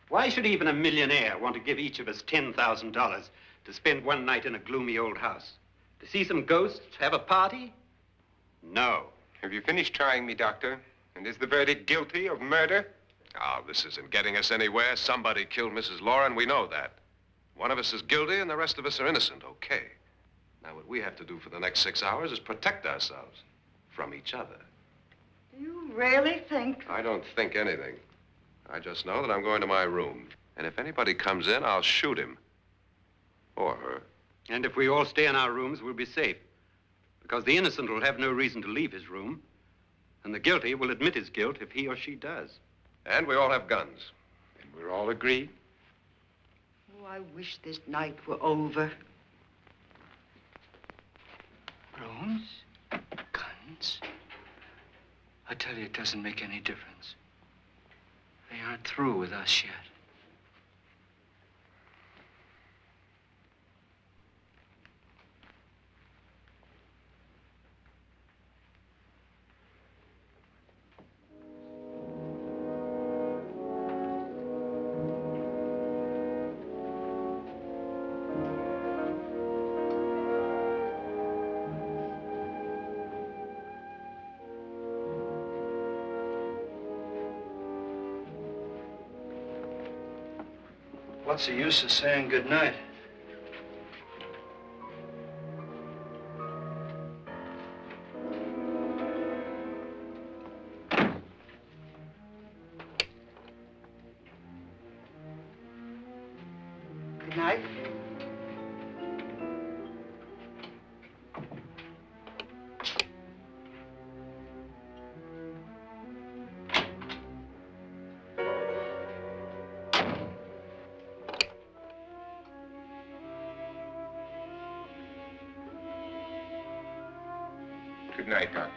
Speaker 6: Why should even a millionaire want to give each of us $10,000 to spend one night in a gloomy old house? To see some ghosts, have a party? No.
Speaker 2: Have you finished trying me, Doctor? And is the verdict guilty of murder?
Speaker 3: Oh, this isn't getting us anywhere. Somebody killed Mrs. Loren. We know that. One of us is guilty and the rest of us are innocent, okay. Now, what we have to do for the next 6 hours is protect ourselves from each other.
Speaker 7: Do you really think?
Speaker 3: I don't think anything. I just know that I'm going to my room. And if anybody comes in, I'll shoot him. Or her.
Speaker 6: And if we all stay in our rooms, we'll be safe. Because the innocent will have no reason to leave his room. And the guilty will admit his guilt if he or she does.
Speaker 3: And we all have guns.
Speaker 2: And we're all agreed?
Speaker 7: Oh, I wish this night were over.
Speaker 1: Rooms? Guns? I tell you, it doesn't make any difference. They aren't through with us yet. What's the use of saying goodnight?
Speaker 7: Good night.
Speaker 2: Good night, Doctor.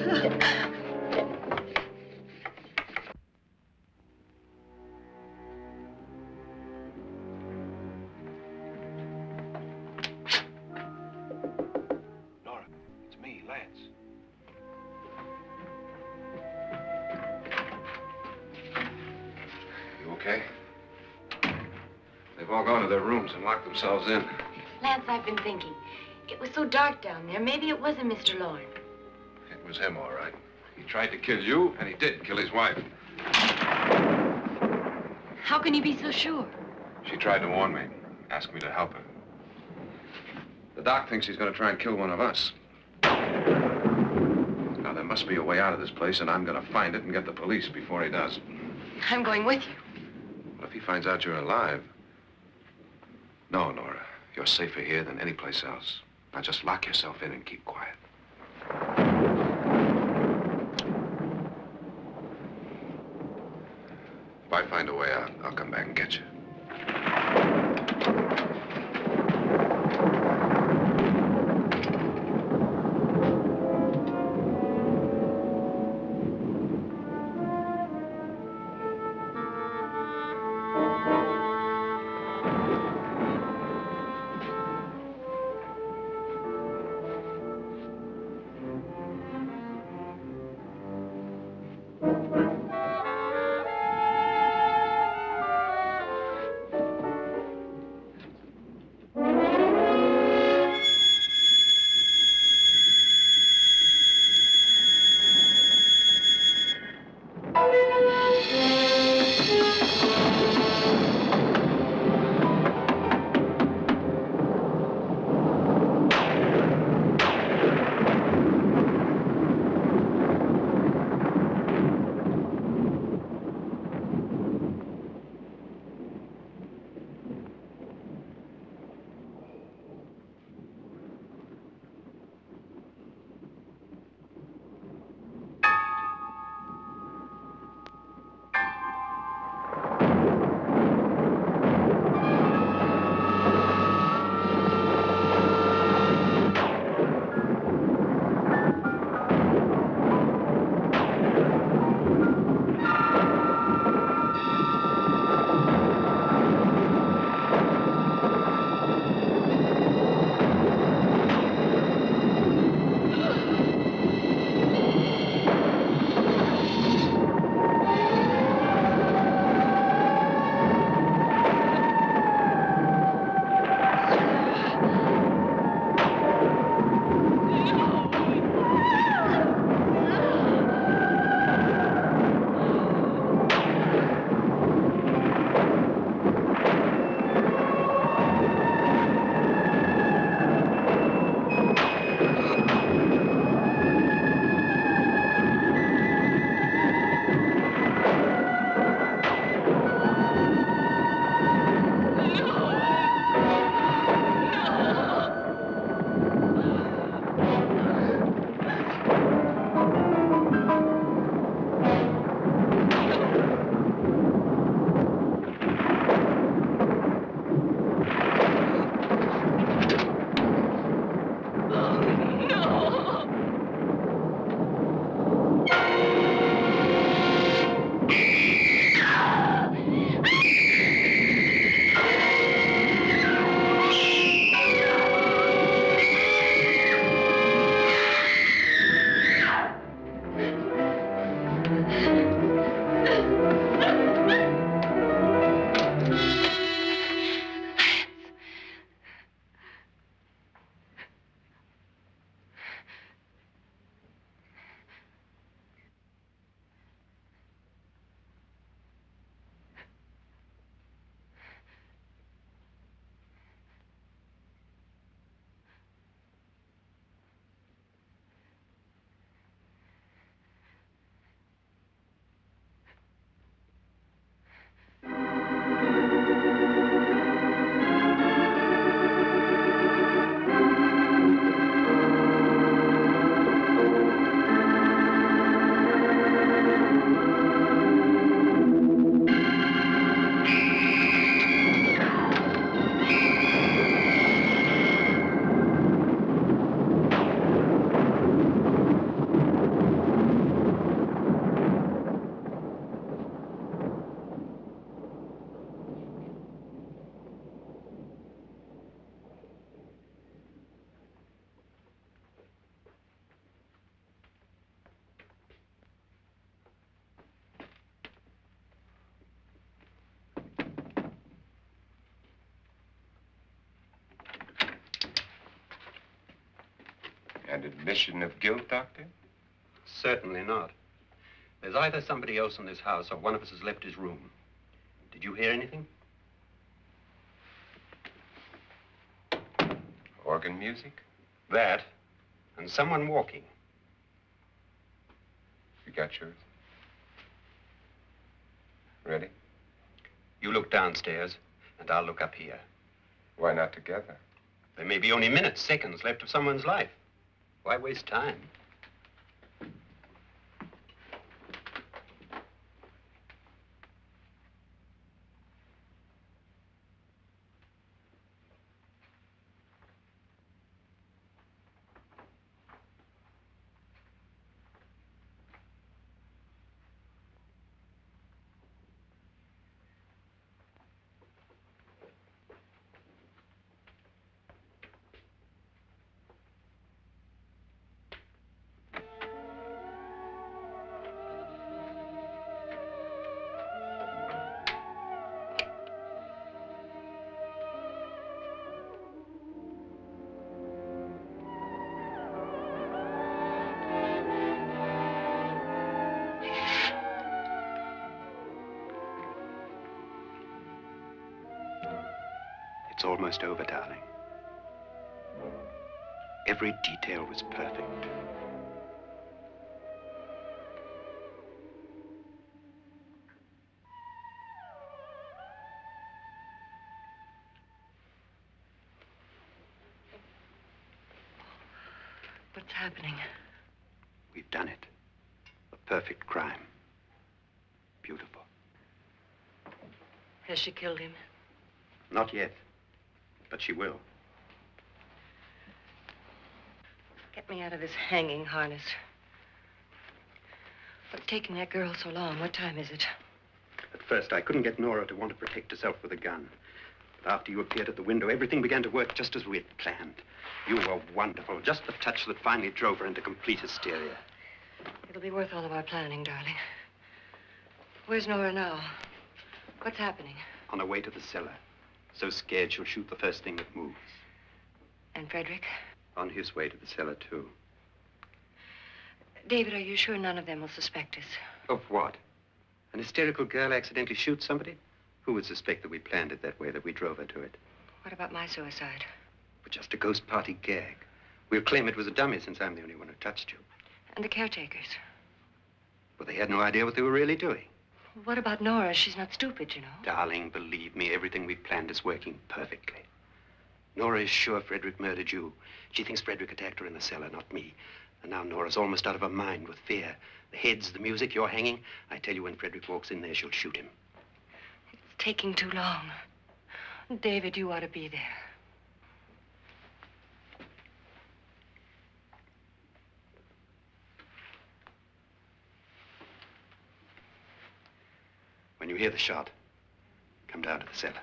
Speaker 3: Nora, it's me, Lance. You okay? They've all gone to their rooms and locked themselves in.
Speaker 4: Lance, I've been thinking. It was so dark down there. Maybe it wasn't Mr. Loren.
Speaker 3: It was him, all right. He tried to kill you, and he did kill his wife.
Speaker 4: How can you be so sure?
Speaker 3: She tried to warn me, asked me to help her. The doc thinks he's going to try and kill one of us. Now, there must be a way out of this place, and I'm going to find it and get the police before he does.
Speaker 4: I'm going with you.
Speaker 3: Well, if he finds out you're alive... No, Nora. You're safer here than any place else. Now, just lock yourself in and keep quiet. If I find a way out, I'll come back and get you.
Speaker 2: An admission of guilt, Doctor?
Speaker 6: Certainly not. There's either somebody else in this house or one of us has left his room. Did you hear anything?
Speaker 2: Organ music?
Speaker 6: That, and someone walking.
Speaker 2: You got yours? Ready?
Speaker 6: You look downstairs, and I'll look up here.
Speaker 2: Why not together?
Speaker 6: There may be only minutes, seconds left of someone's life. Why waste time? It's almost over, darling. Every detail was perfect.
Speaker 5: What's happening?
Speaker 6: We've done it. A perfect crime. Beautiful.
Speaker 5: Has she killed him?
Speaker 6: Not yet, but she will.
Speaker 5: Get me out of this hanging harness. What's taking that girl so long? What time is it?
Speaker 6: At first, I couldn't get Nora to want to protect herself with a gun. But after you appeared at the window, everything began to work just as we had planned. You were wonderful. Just the touch that finally drove her into complete hysteria.
Speaker 5: It'll be worth all of our planning, darling. Where's Nora now? What's happening?
Speaker 6: On her way to the cellar. So scared she'll shoot the first thing that moves.
Speaker 5: And Frederick?
Speaker 6: On his way to the cellar, too.
Speaker 5: David, are you sure none of them will suspect us?
Speaker 6: Of what? An hysterical girl accidentally shoots somebody? Who would suspect that we planned it that way, that we drove her to it?
Speaker 5: What about my suicide?
Speaker 6: But just a ghost party gag. We'll claim it was a dummy since I'm the only one who touched you.
Speaker 5: And the caretakers?
Speaker 6: Well, they had no idea what they were really doing.
Speaker 5: What about Nora? She's not stupid, you know.
Speaker 6: Darling, believe me, everything we've planned is working perfectly. Nora is sure Frederick murdered you. She thinks Frederick attacked her in the cellar, not me. And now Nora's almost out of her mind with fear. The heads, the music, you're hanging. I tell you, when Frederick walks in there, she'll shoot him.
Speaker 5: It's taking too long. David, you ought to be there.
Speaker 6: When you hear the shot, come down to the cellar.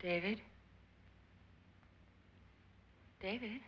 Speaker 5: David? David?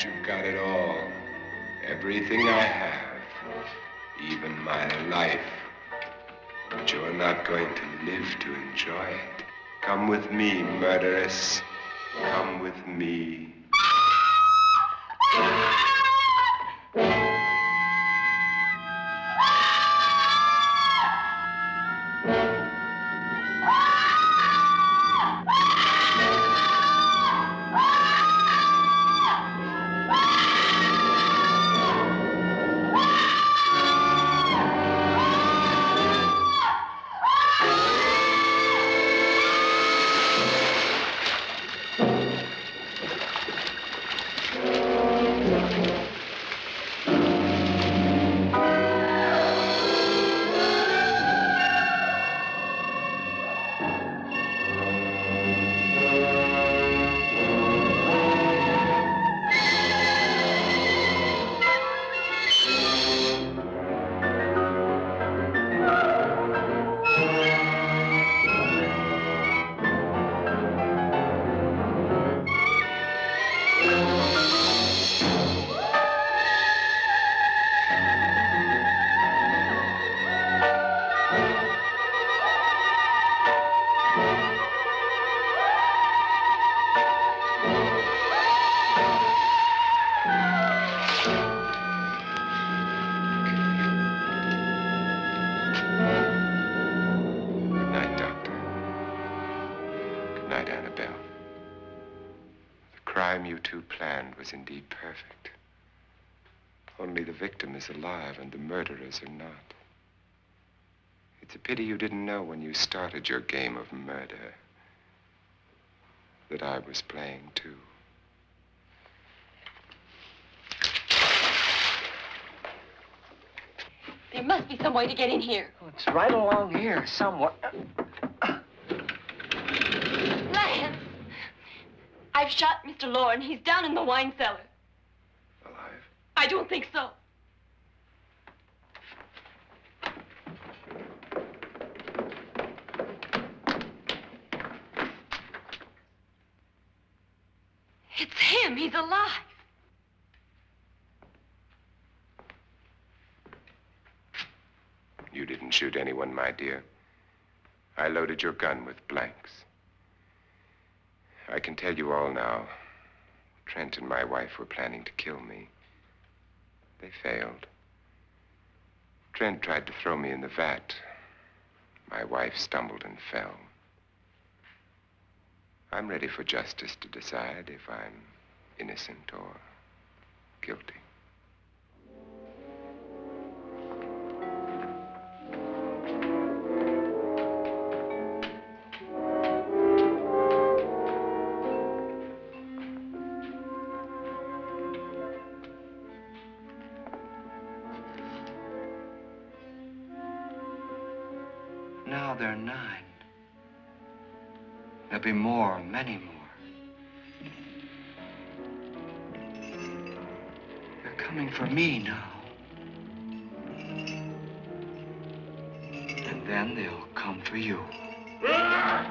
Speaker 2: You've got it all. Everything I have. Even my life. But you're not going to live to enjoy it. Come with me, murderess. Come with me. Annabelle. The crime you two planned was indeed perfect. Only the victim is alive and the murderers are not. It's a pity you didn't know when you started your game of murder that I was playing too.
Speaker 4: There must be some way to get in here.
Speaker 1: Oh, it's right along here, somewhere.
Speaker 4: Lance! I've shot Mr. Loren. He's down in the wine cellar.
Speaker 3: Alive?
Speaker 4: I don't think so. It's him. He's alive.
Speaker 2: You didn't shoot anyone, my dear. I loaded your gun with blanks. I can tell you all now. Trent and my wife were planning to kill me. They failed. Trent tried to throw me in the vat. My wife stumbled and fell. I'm ready for justice to decide if I'm innocent or guilty.
Speaker 1: Now they're 9. There'll be more, many more. They're coming for me now. And then they'll come for you.
Speaker 3: Ah!